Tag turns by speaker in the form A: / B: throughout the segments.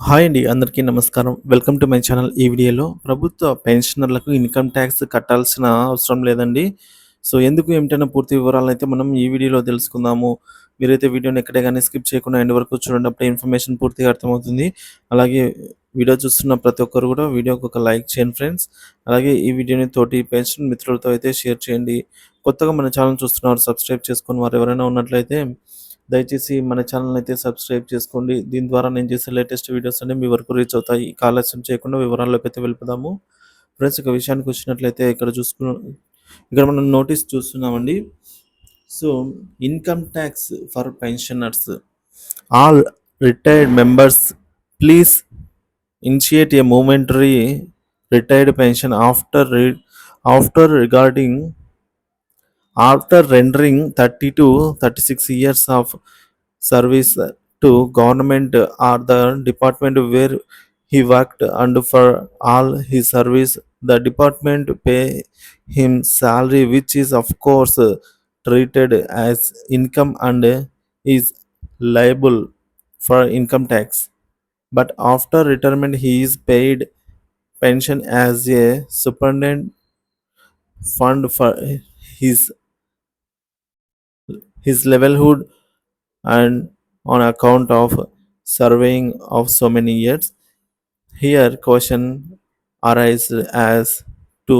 A: Hi అండి. అందరికీ నమస్కారం. Welcome to my channel. ఈ వీడియోలో ప్రభుత్వ పెన్షనర్లకు ఇన్‌కమ్ టాక్స్ కట్టాల్సిన అవసరం లేదండి. సో, ఎందుకు ఏమిటన్న పూర్తి వివరాలనైతే మనం ఈ వీడియోలో తెలుసుకుందాము. మీరైతే వీడియోని ఎక్కడ గాని స్కిప్ చేయకుండా ఎండ్ వరకు చూడండి. అప్పుడే ఇన్ఫర్మేషన్ పూర్తిగా అర్థమవుతుంది. అలాగే వీడియో చూస్తున్న ప్రతి ఒక్కరు కూడా వీడియోకి ఒక లైక్ చేయండి ఫ్రెండ్స్. అలాగే ఈ వీడియోని తోటి పెన్షన్ మిత్రులతో అయితే షేర్ చేయండి. కొత్తగా మన ఛానల్ చూస్తున్నవారు సబ్స్క్రైబ్ చేసుకొని వారు ఎవరైనా ఉన్నట్లయితే దయచేసి మన ఛానల్‌ని అయితే సబ్స్క్రైబ్ చేసుకోండి. దీని ద్వారా నేను చేసే లేటెస్ట్ వీడియోస్ అన్నీ మీ వరకు రీచ్ అవుతాయి. ఇక ఆలస్యం చేయకుండా వివరాల్లోకైతే వెళ్ళిపోదాము. ఫ్రెండ్స్ ఇక విషయానికి వచ్చినట్లయితే ఇక్కడ మనం నోటీస్ చూస్తున్నామండి. So, income tax for pensioners. All retired members please initiate A momentary retired pension after regarding after rendering 30 to 36 years of service to government or the department where he worked, and for all his service the department pay him salary, which is of course treated as income and is liable for income tax. But after retirement he is paid pension as a superintendent fund for his his livelihood and on account of surveying of so many years. Here question arises as to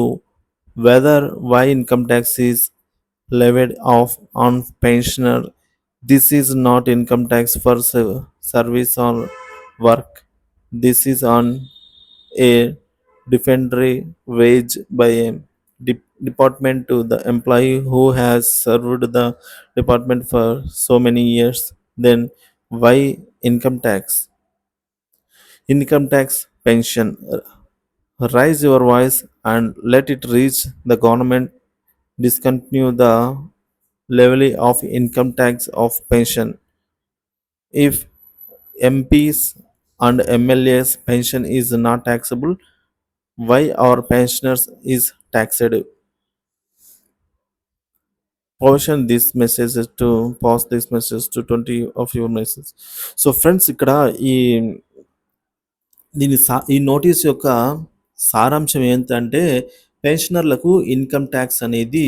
A: whether why income tax is levied off on pensioner. This is not income tax for service or work. This is on a defensory wage by a department to the employee who has served the department for so many years. Then why income tax? Income tax pension. Raise your voice and let it reach the government. Discontinue the levy of income tax of pension. If MPs and MLAs pension is not taxable, why our pensioners is taxed? Pause this message to 20 of your messages. So friends ఇక్కడ ఈ ఈ notice యొక్క సారాంశం ఏంటంటే పెన్షనర్లకు income tax అనేది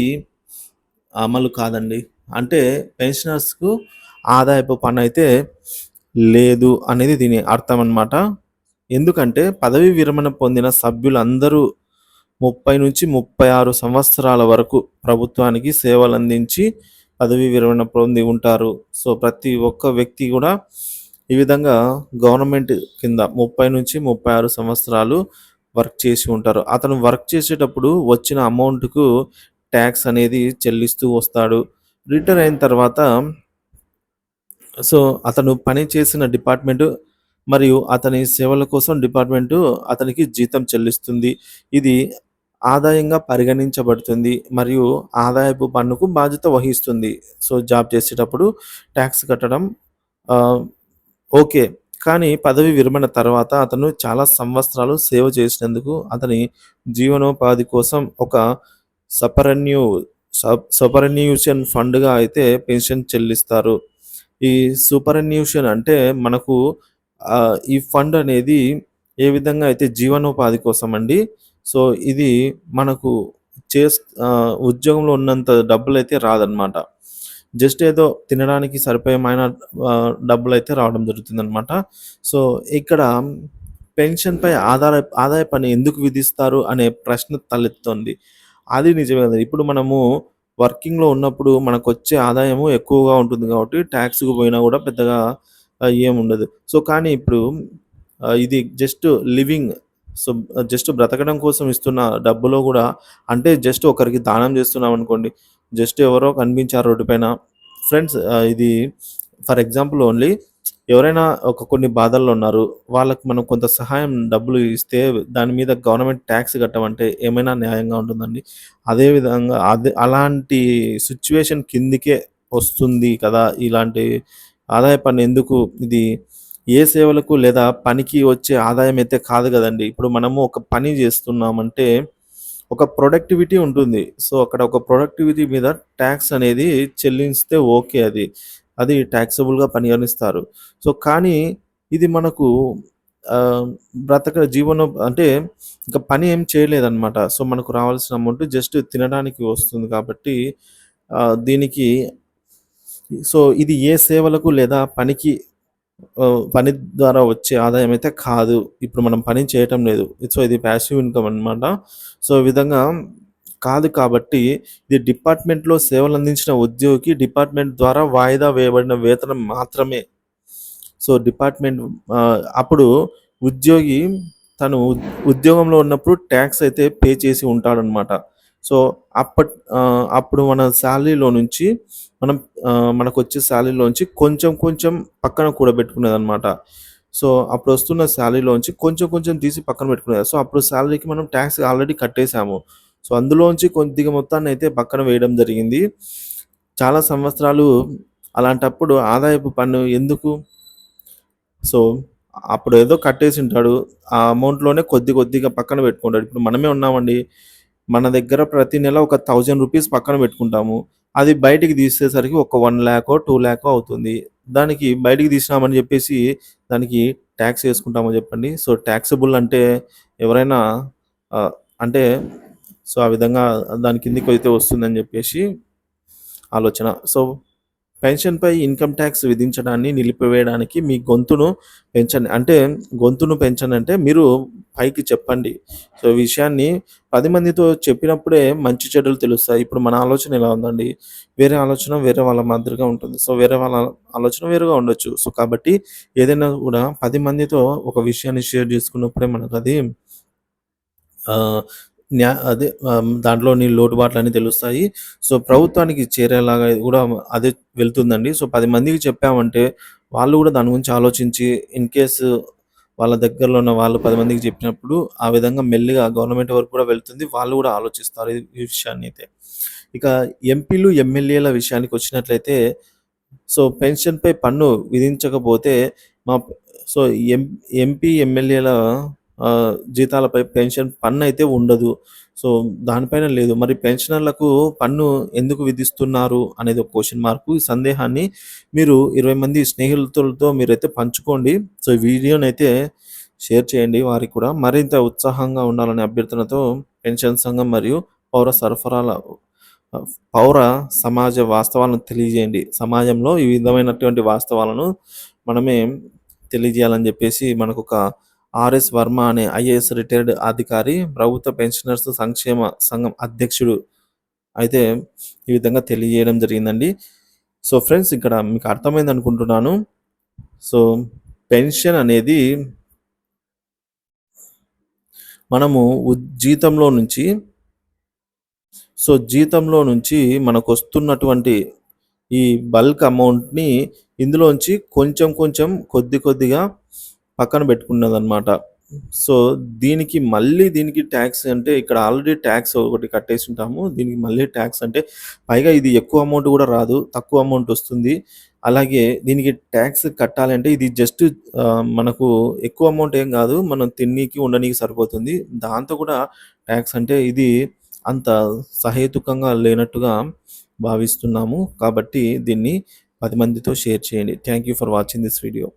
A: అమలు కాదండి. అంటే పెన్షనర్స్‌కు ఆదాయపు పన్నయితే లేదు అనేది దీని అర్థం అన్నమాట. ఎందుకంటే పదవీ విరమణ పొందిన సభ్యులందరూ 30-36 సంవత్సరాల వరకు ప్రభుత్వానికి సేవలందించి పదవీ విరమణ పొంది ఉంటారు. సో, ప్రతి ఒక్క వ్యక్తి కూడా ఈ విధంగా గవర్నమెంట్ కింద 30-36 సంవత్సరాలు వర్క్ చేసి ఉంటారు. అతను వర్క్ చేసేటప్పుడు వచ్చిన అమౌంట్‌కు ట్యాక్స్ అనేది చెల్లిస్తూ వస్తాడు. రిటైర్ అయిన తర్వాత సో, అతను పని చేసిన డిపార్ట్‌మెంటు మరియు అతని సేవల కోసం డిపార్ట్‌మెంటు అతనికి జీతం చెల్లిస్తుంది. ఇది ఆదాయంగా పరిగణించబడుతుంది మరియు ఆదాయపు పన్నుకు బాధ్యత వహిస్తుంది. సో, జాబ్ చేసేటప్పుడు ట్యాక్స్ కట్టడం ఆహ్, ఓకే. కానీ పదవి విరమణ తర్వాత అతను చాలా సంవత్సరాలు సేవ చేసినందుకు అతని జీవనోపాధి కోసం ఒక సపరన్యూ సూపరన్యూషన్ ఫండ్‌గా అయితే పెన్షన్ చెల్లిస్తారు. ఈ సూపరన్యూషన్ అంటే మనకు ఈ ఫండ్ అనేది ఏ విధంగా అయితే జీవనోపాధి కోసం అండి. సో, ఇది మనకు ఉద్యోగంలో ఉన్నంత డబ్బులైతే రాదనమాట. జస్ట్ ఏదో తినడానికి సరిపోయేమైన డబ్బులైతే రావడం జరుగుతుందనమాట. సో, ఇక్కడ పెన్షన్‌పై ఆదాయ పన్ను ఎందుకు విధిస్తారు అనే ప్రశ్న తలెత్తుతుంది. అది నిజమే కదా! ఇప్పుడు మనము వర్కింగ్‌లో ఉన్నప్పుడు మనకొచ్చే ఆదాయము ఎక్కువగా ఉంటుంది కాబట్టి ట్యాక్స్‌కి పోయినా కూడా పెద్దగా ఏముండదు. సో, కానీ ఇప్పుడు ఇది జస్ట్ లివింగ్. సో, జస్ట్ బ్రతకడం కోసం ఇస్తున్న డబ్బులో గూడా అంటే జస్ట్ ఒకరికి దానం చేస్తున్నామనుకోండి. జస్ట్ ఎవరో కనిపించారు రోడ్డు పైన. ఫ్రెండ్స్ ఇది ఫర్ ఎగ్జాంపుల్ ఓన్లీ ఎవరైనా కొన్ని బాధల్లో ఉన్నారు. వాళ్ళకి మనం కొంత సహాయం డబ్బులు ఇస్తే దాని మీద గవర్నమెంట్ ట్యాక్స్ కట్టమంటే ఏమైనా న్యాయంగా ఉంటుందండి? అదే విధంగా అలాంటి సిట్యుయేషన్ కిందకే వస్తుంది కదా! ఇలాంటి ఆదాయ పన్ను ఎందుకు? ఇది ఏ సేవలకు లేదా పనికి వచ్చే ఆదాయం అయితే కాదు గదండీ! ఇప్పుడు మనము ఒక పని జేస్తున్నామంటే ఒక ప్రొడక్టివిటీ ఉంటుంది. సో, అక్కడ ఒక ప్రొడక్టివిటీ మీద ట్యాక్స్ అనేది చెల్లిస్తే ఓకే అది. అది టాక్సబుల్‌గా పరిగణిస్తారు. సో, కానీ ఇది మనకు ఆహ్, జీవనం అంటే ఇంక పని ఏం చేయలేదనమాట. సో, మనకు రావాల్సిన అమౌంట్ జస్ట్ తినడానికి వస్తుంది కాబట్టి దీనికి ఇది ఏ సేవలకు లేదా పని ద్వారా వచ్చే ఆదాయం అయితే కాదు. ఇప్పుడు మనం పని చేయటం లేదు. సో, ఇది పాసివ్ ఇన్‌కమ్ అనమాట. సో, ఈ విధంగా కాదు కాబట్టి ఇది డిపార్ట్‌మెంట్‌లో సేవలందించిన ఉద్యోగికి డిపార్ట్‌మెంట్ ద్వారా వాయిదా వేయబడిన వేతనం మాత్రమే. సో, అప్పుడు ఉద్యోగి తను ఉద్యోగంలో ఉన్నప్పుడు టాక్స్ అయితే పే చేసి ఉంటాడనమాట. సో, అప్పుడు మన సాలరీలో నుంచి మనం మనకొచ్చే సాలరీలోంచి కొంచెం కొంచెం పక్కన కూడబెట్టుకునేదనమాట. సో, అప్పుడొస్తున్న సాలరీలోంచి కొంచెం కొంచెం తీసి పక్కన పెట్టుకునేది. సో, అప్పుడు సాలరీకి మనం టాక్స్ ఆల్రెడీ కట్టేసాము. సో, అందులోంచి కొద్దిగా మొత్తాన్నయితే పక్కన వేయడం జరిగింది. చాలా సంవత్సరాలు అలాంటప్పుడు ఆదాయపు పన్ను ఎందుకు? సో, అప్పుడేదో కట్టేసుంటాడు. ఆ అమౌంట్‌లోనే కొద్దిగా పక్కన పెట్టుకుంటాడు. ఇప్పుడు మనమే ఉన్నామండి. మన దగ్గర ప్రతి నెల ఒక రూ. 1000 పక్కన పెట్టుకుంటాము. అది బయటికి తీసేసరికి ఒక 1,00,000 2,00,000 అవుతుంది. దానికి బయటికి తీసినామని చెప్పేసి దానికి టాక్స్ ఏసుకుంటామా చెప్పండి? సో, టాక్సబుల్ అంటే ఎవరైనా ఆహ్, అంటే ఆ విధంగా దాని కిందకైతే వస్తుందని చెప్పేసి ఆలోచన. సో, పెన్షన్‌పై ఇన్‌కమ్ టాక్స్ విధించడాన్ని నిలిపివేయడానికి మీ గొంతును పెంచండి. అంటే గొంతును పెంచండంటే మీరు పైకి చెప్పండి. సో, ఈ విషయాన్ని 10 మందితో చెప్పినప్పుడే మంచి చెడులు తెలుస్తాయి. ఇప్పుడు మన ఆలోచన ఎలా ఉందండి, వేరే ఆలోచన వేరే వాళ్ళ మాదిరిగా ఉంటుంది. సో, వేరే వాళ్ళ ఆలోచన వేరుగా ఉండొచ్చు. సో, కాబట్టి ఏదైనా కూడా 10 మందితో ఒక విషయాన్ని షేర్ చేసుకున్నప్పుడే మనకది ఆహ్, దాంట్లోని లోటుపాట్లన్నీ తెలుస్తాయి. సో, ప్రభుత్వానికి చేరేలాగా గూడా అదే వెళ్తుందండి. సో, 10 మందికి చెప్పామంటే వాళ్ళు గూడా దాని గురించి ఆలోచించి ఇన్ కేస్ వాళ్ళ దగ్గరలో ఉన్న వాళ్ళు 10 మందికి చెప్పినప్పుడు ఆ విధంగా మెల్లిగా గవర్నమెంట్ వరకు కూడా వెళ్తుంది. వాళ్ళు గూడా ఆలోచిస్తారు ఈ విషయాన్నయితే. ఇక ఎంపీలు, ఎమ్మెల్యేల విషయానికొచ్చినట్లయితే పెన్షన్‌పై పన్ను విధించకపోతే మా సో, ఎం ఎంపీ, ఎమ్మెల్యేల జీతాలపై పెన్షన్ పన్నయితే ఉండదు. సో, దానిపైన లేదు. మరి పెన్షనర్లకు పన్ను ఎందుకు విధిస్తున్నారు అనేది ఒక క్వెషన్ మార్క్. ఈ సందేహాన్ని మీరు 20 మంది స్నేహితులతో మీరైతే పంచుకోండి. సో, ఈ వీడియోనైతే షేర్ చేయండి వారికి కూడా. మరింత ఉత్సాహంగా ఉండాలనే అభ్యర్థనతో పెన్షన్ సంఘం మరియు పౌర సరఫరాల ఆహ్, పౌర సమాజ వాస్తవాలను తెలియజేయండి. సమాజంలో ఈ విధమైనటువంటి వాస్తవాలను మనమే తెలియజేయాలని జెప్పేసి మనకొక ఆర్ఎస్ వర్మ అనే ఐఏఎస్ రిటైర్డ్ అధికారి, ప్రభుత్వ పెన్షనర్స్ సంక్షేమ సంఘం అధ్యక్షుడు అయితే ఈ విధంగా తెలియజేయడం జరిగిందండి. సో, ఫ్రెండ్స్ ఇక్కడ మీకు అర్థమైందనుకుంటున్నాను. సో, పెన్షన్ అనేది మనము జీతంలో నుంచి జీతంలో నుంచి మనకొస్తున్నటువంటి ఈ బల్క్ అమౌంట్‌ని ఇందులోంచి కొంచెం కొంచెం కొద్దిగా పక్కన పెట్టుకున్నదనమాట. సో, దీనికి టాక్స్ అంటే ఇక్కడ ఆల్రెడీ టాక్స్ ఒకటి కట్టేసుంటాము. దీనికి మళ్ళీ టాక్స్ అంటే పైగా ఇది ఎక్కువ అమౌంట్ గూడా రాదు. తక్కువ అమౌంట్ ఒస్తుంది. అలాగే దీనికి టాక్స్ కట్టాలంటే ఇది జస్ట్ మనకు ఎక్కువ అమౌంట్ ఏం గాదు. మనం తిననీకి, ఉండనీకి సరిపోతుంది. దాంతో కూడా టాక్స్ అంటే ఇది అంత సహేతుకంగా లేనట్టుగా భావిస్తున్నాము. కాబట్టి దీన్ని 10 మందితో షేర్ చేయండి. Thank you for watching this video.